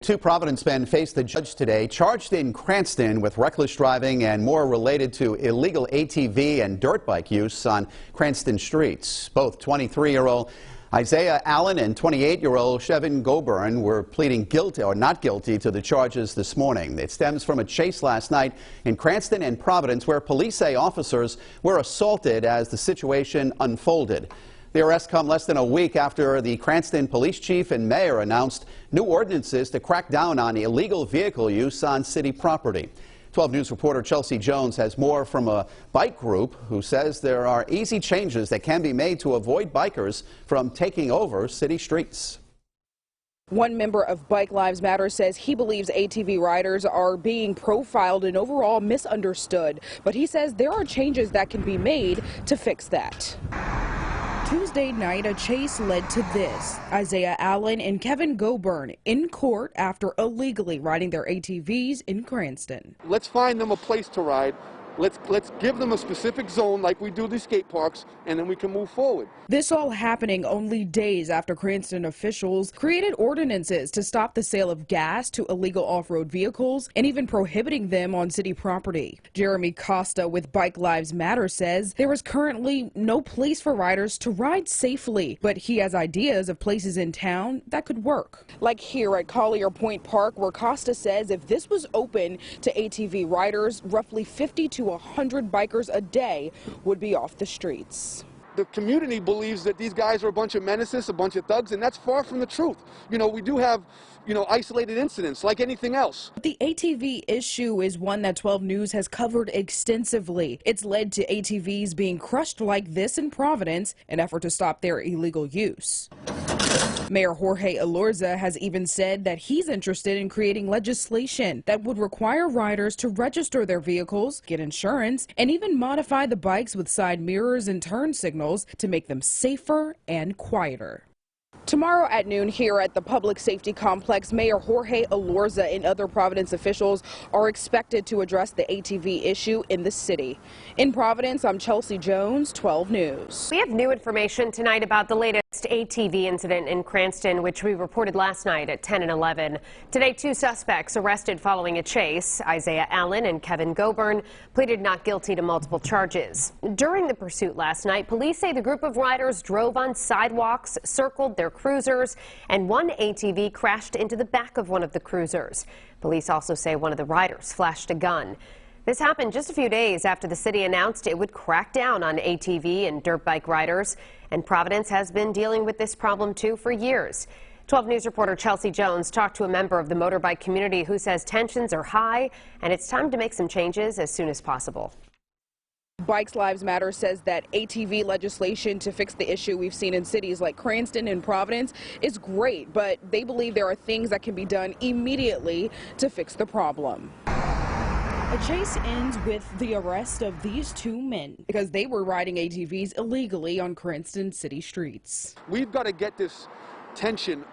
Two Providence men faced the judge today, charged in Cranston with reckless driving and more related to illegal ATV and dirt bike use on Cranston streets. Both 23-year-old Isaiah Allen and 28-year-old Kevin Goburn were pleading guilty or not guilty to the charges this morning. It stems from a chase last night in Cranston and Providence where police say officers were assaulted as the situation unfolded. The arrests come less than a week after the Cranston police chief and mayor announced new ordinances to crack down on illegal vehicle use on city property. 12 News reporter Chelsea Jones has more from a bike group who says there are easy changes that can be made to avoid bikers from taking over city streets. One member of Bike Lives Matter says he believes ATV riders are being profiled and overall misunderstood, but he says there are changes that can be made to fix that. Tuesday night, a chase led to this. Isaiah Allen and Kevin Goburn in court after illegally riding their ATVs in Cranston. Let's find them a place to ride. Let's give them a specific zone like we do these skate parks, and then we can move forward. This all happening only days after Cranston officials created ordinances to stop the sale of gas to illegal off-road vehicles and even prohibiting them on city property. Jeremy Costa with Bike Lives Matter says there is currently no place for riders to ride safely, but he has ideas of places in town that could work. Like here at Collier Point Park, where Costa says if this was open to ATV riders, roughly 50 to 100 bikers a day would be off the streets. The community believes that these guys are a bunch of menaces, a bunch of thugs, and that's far from the truth. We do have, isolated incidents like anything else. The ATV issue is one that 12 News has covered extensively. It's led to ATVs being crushed like this in Providence, an effort to stop their illegal use. Mayor Jorge Elorza has even said that he's interested in creating legislation that would require riders to register their vehicles, get insurance, and even modify the bikes with side mirrors and turn signals to make them safer and quieter. Tomorrow at noon here at the Public Safety Complex, Mayor Jorge Elorza and other Providence officials are expected to address the ATV issue in the city. In Providence, I'm Chelsea Jones, 12 News. We have new information tonight about the latest ATV incident in Cranston, which we reported last night at 10 and 11. Today, two suspects arrested following a chase. Isaiah Allen and Kevin Goburn pleaded not guilty to multiple charges. During the pursuit last night, police say the group of riders drove on sidewalks, circled their cruisers, and one ATV crashed into the back of one of the cruisers. Police also say one of the riders flashed a gun. This happened just a few days after the city announced it would crack down on ATV and dirt bike riders, and Providence has been dealing with this problem too for years. 12 News reporter Chelsea Jones talked to a member of the motorbike community who says tensions are high and it's time to make some changes as soon as possible. Bike Lives Matter says that ATV legislation to fix the issue we've seen in cities like Cranston and Providence is great, but they believe there are things that can be done immediately to fix the problem. A chase ends with the arrest of these two men because they were riding ATVs illegally on Cranston city streets. We've got to get this tension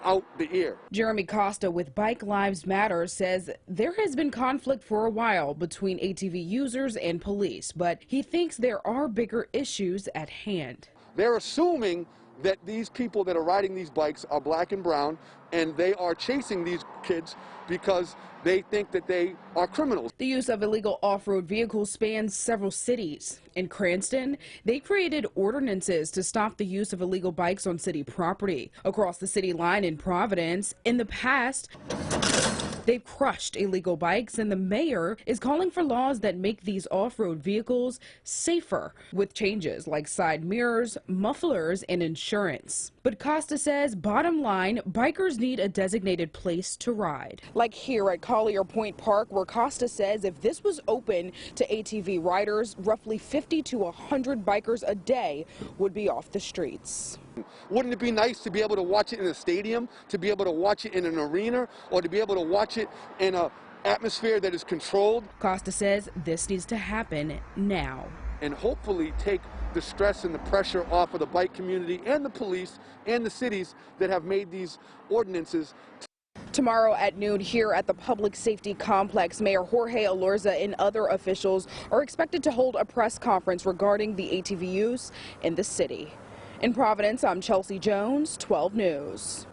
out the ear. Jeremy Costa with Bike Lives Matter says there has been conflict for a while between ATV users and police, but he thinks there are bigger issues at hand. They're assuming that these people that are riding these bikes are black and brown, and they are chasing these kids because they think that they are criminals. The use of illegal off-road vehicles spans several cities. In Cranston, they created ordinances to stop the use of illegal bikes on city property. Across the city line in Providence, in the past, they've crushed illegal bikes, and the mayor is calling for laws that make these off-road vehicles safer with changes like side mirrors, mufflers, and insurance. But Costa says, bottom line, bikers need a designated place to ride. Like here at Collier Point Park, where Costa says if this was open to ATV riders, roughly 50 to 100 bikers a day would be off the streets. Wouldn't it be nice to be able to watch it in a stadium, to be able to watch it in an arena, or to be able to watch it in an atmosphere that is controlled? Costa says this needs to happen now. And hopefully take the stress and the pressure off of the bike community and the police and the cities that have made these ordinances. Tomorrow at noon here at the Public Safety Complex, Mayor Jorge Elorza and other officials are expected to hold a press conference regarding the ATV use in the city. In Providence, I'm Chelsea Jones, 12 News.